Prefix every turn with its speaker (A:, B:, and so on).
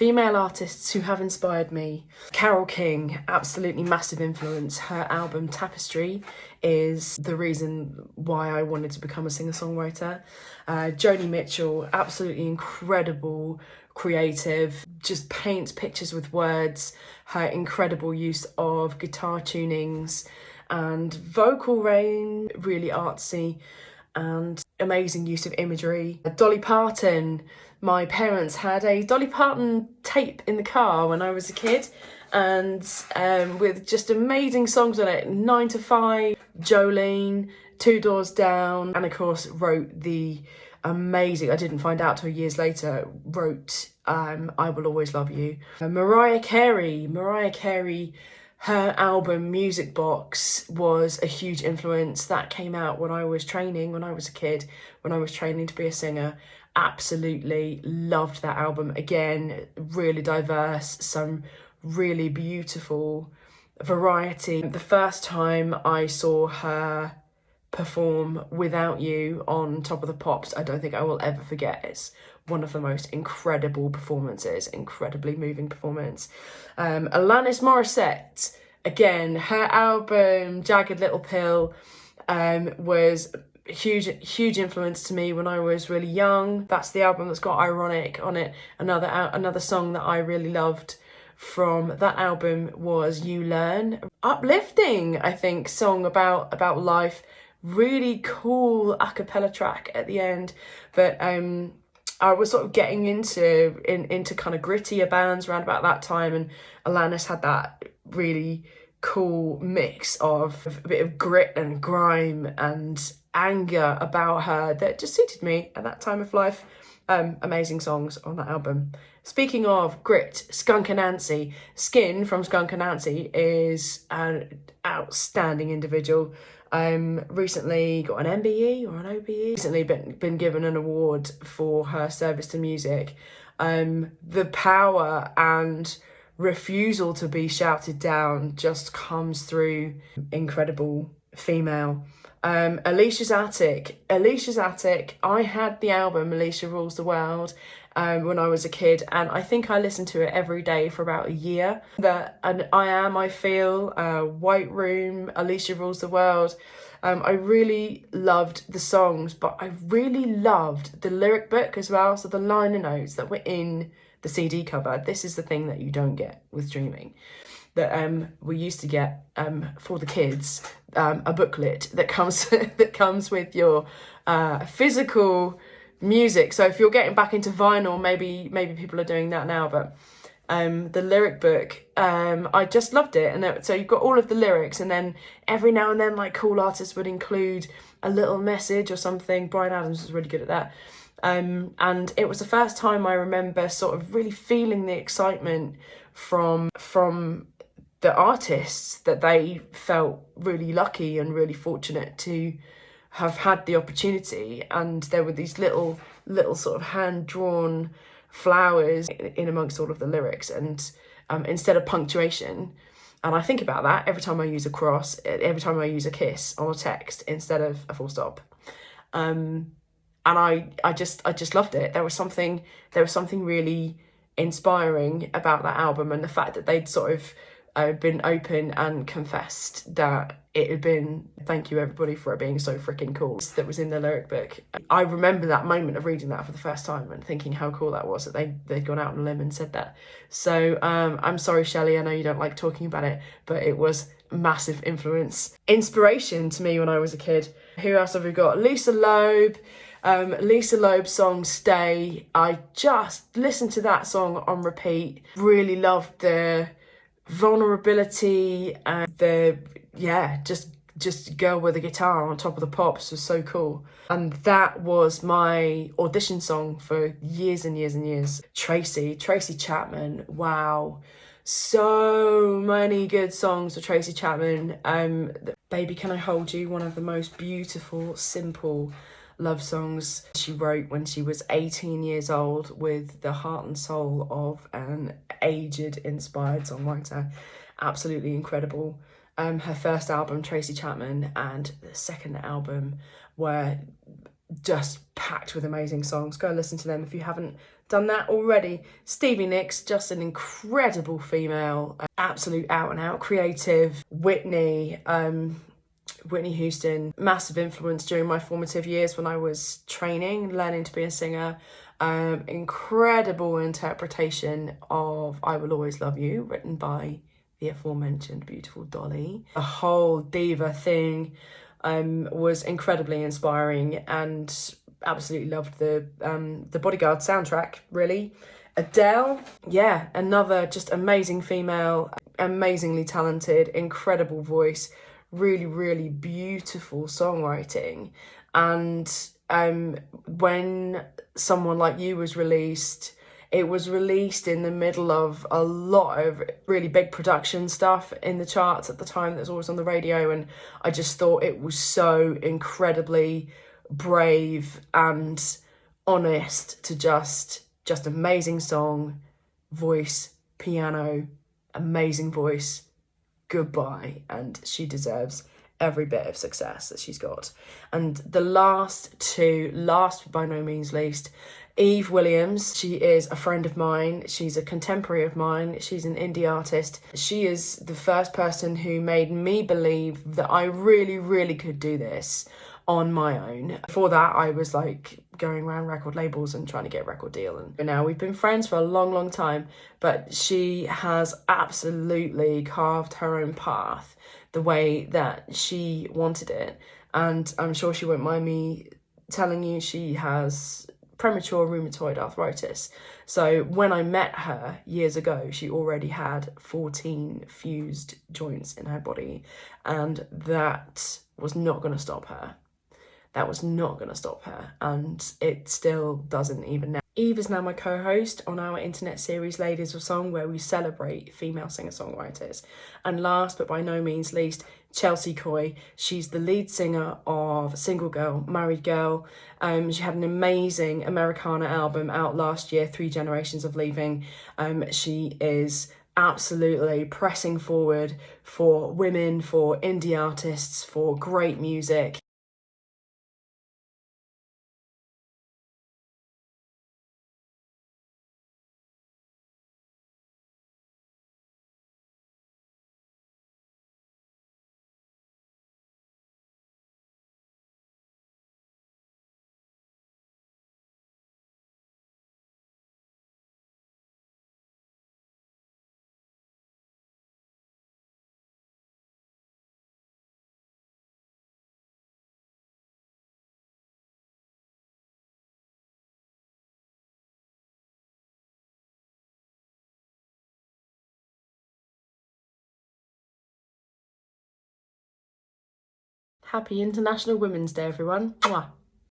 A: Female artists who have inspired me. Carole King, absolutely massive influence. Her album Tapestry is the reason why I wanted to become a singer-songwriter. Joni Mitchell, absolutely incredible, creative, just paints pictures with words. Her incredible use of guitar tunings and vocal range, really artsy and amazing use of imagery. Dolly Parton. My parents had a Dolly Parton tape in the car when I was a kid, and with just amazing songs on it. 9 to 5, Jolene, Two Doors Down, and of course wrote the amazing, I didn't find out till years later, wrote I Will Always Love You. Mariah Carey, her album Music Box was a huge influence. That came out when I was training, when I was a kid, when I was training to be a singer. Absolutely loved that album. Again, really diverse, some really beautiful variety. The first time I saw her perform Without You on Top of the Pops, I don't think I will ever forget. It's one of the most incredible performances, incredibly moving performance. Alanis Morissette, again, her album Jagged Little Pill was huge influence to me when I was really young. That's the album that's got Ironic on it. Another song that I really loved from that album was You Learn. Uplifting, I think, song about life. Really cool a cappella track at the end. But I was sort of getting into kind of grittier bands around about that time, and Alanis had that really cool mix of a bit of grit and grime and anger about her that just suited me at that time of life. Amazing songs on that album. Speaking of grit, Skunk Anansie. Skin from Skunk Anansie is an outstanding individual. Recently got an MBE or an OBE. Recently been given an award for her service to music. The power and refusal to be shouted down just comes through. Incredible female. Alicia's Attic. I had the album Alicia Rules the World when I was a kid, and I think I listened to it every day for about a year. I Feel, White Room, Alicia Rules the World. I really loved the songs, but I really loved the lyric book as well. So the liner notes that were in the CD cover. This is the thing that you don't get with streaming. That we used to get for the kids, a booklet that comes with your physical music. So if you're getting back into vinyl, maybe people are doing that now, but the lyric book, I just loved it. And so you've got all of the lyrics, and then every now and then, like, cool artists would include a little message or something. Bryan Adams was really good at that. And it was the first time I remember sort of really feeling the excitement from the artists, that they felt really lucky and really fortunate to have had the opportunity. And there were these little sort of hand-drawn flowers in amongst all of the lyrics, and instead of punctuation. And I think about that every time I use a cross, every time I use a kiss on a text instead of a full stop. And I just loved it. There was something really inspiring about that album, and the fact that they'd sort of been open and confessed that it had been, thank you everybody for it being so freaking cool, that was in the lyric book. I remember that moment of reading that for the first time and thinking how cool that was, that they'd gone out on a limb and said that. So I'm sorry, Shelley, I know you don't like talking about it, but it was massive inspiration to me when I was a kid. Who else have we got? Lisa Loeb. Lisa Loeb's song Stay. I just listened to that song on repeat. Really loved the vulnerability and just girl with a guitar on Top of the Pops was so cool. And that was my audition song for years and years and years. Tracy Chapman, wow. So many good songs for Tracy Chapman. Baby Can I Hold You, one of the most beautiful, simple love songs she wrote when she was 18 years old, with the heart and soul of an aged, inspired songwriter. Absolutely incredible. Her first album, Tracy Chapman, and the second album were just packed with amazing songs. Go listen to them if you haven't done that already. Stevie Nicks, just an incredible female, absolute out and out creative. Whitney Houston, massive influence during my formative years when I was training, learning to be a singer. Incredible interpretation of I Will Always Love You, written by the aforementioned beautiful Dolly. The whole diva thing was incredibly inspiring, and absolutely loved the Bodyguard soundtrack, really. Adele, yeah, another just amazing female, amazingly talented, incredible voice, really, really beautiful songwriting. And when Someone Like You was released, it was released in the middle of a lot of really big production stuff in the charts at the time that was always on the radio, and I just thought it was so incredibly brave and honest to just amazing song, voice, piano, amazing voice, goodbye, and she deserves every bit of success that she's got. And the last but by no means least, Eve Williams. She is a friend of mine. She's a contemporary of mine. She's an indie artist. She is the first person who made me believe that I really, really could do this on my own. Before that, I was like going around record labels and trying to get a record deal. And now we've been friends for a long, long time, but she has absolutely carved her own path the way that she wanted it. And I'm sure she won't mind me telling you she has premature rheumatoid arthritis. So when I met her years ago, she already had 14 fused joints in her body, and that was not going to stop her. That was not going to stop her, and it still doesn't even now. Eve is now my co-host on our internet series Ladies of Song, where we celebrate female singer-songwriters. And last but by no means least, Chelsea Coy. She's the lead singer of Single Girl, Married Girl. She had an amazing Americana album out last year, 3 Generations of Leaving. She is absolutely pressing forward for women, for indie artists, for great music. Happy International Women's Day, everyone. Mwah.